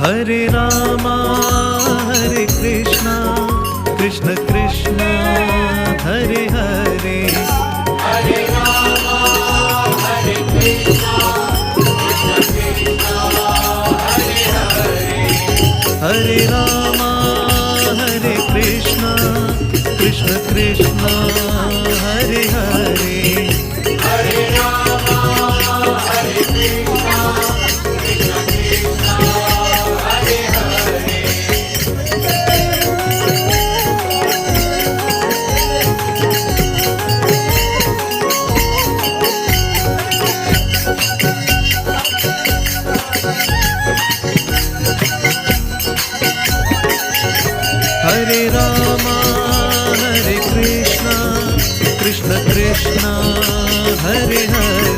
Hare Rama Hare Krishna Krishna Krishna Hare Hare Hare Rama Hare Krishna Krishna Krishna Hare Hare Hare Rama Hare Krishna Krishna Krishna Hare Hare Hare Rama Hare Krishna Krishna Krishna Hare Hare Hare Rama Hare Krishna Krishna Krishna Hare Hare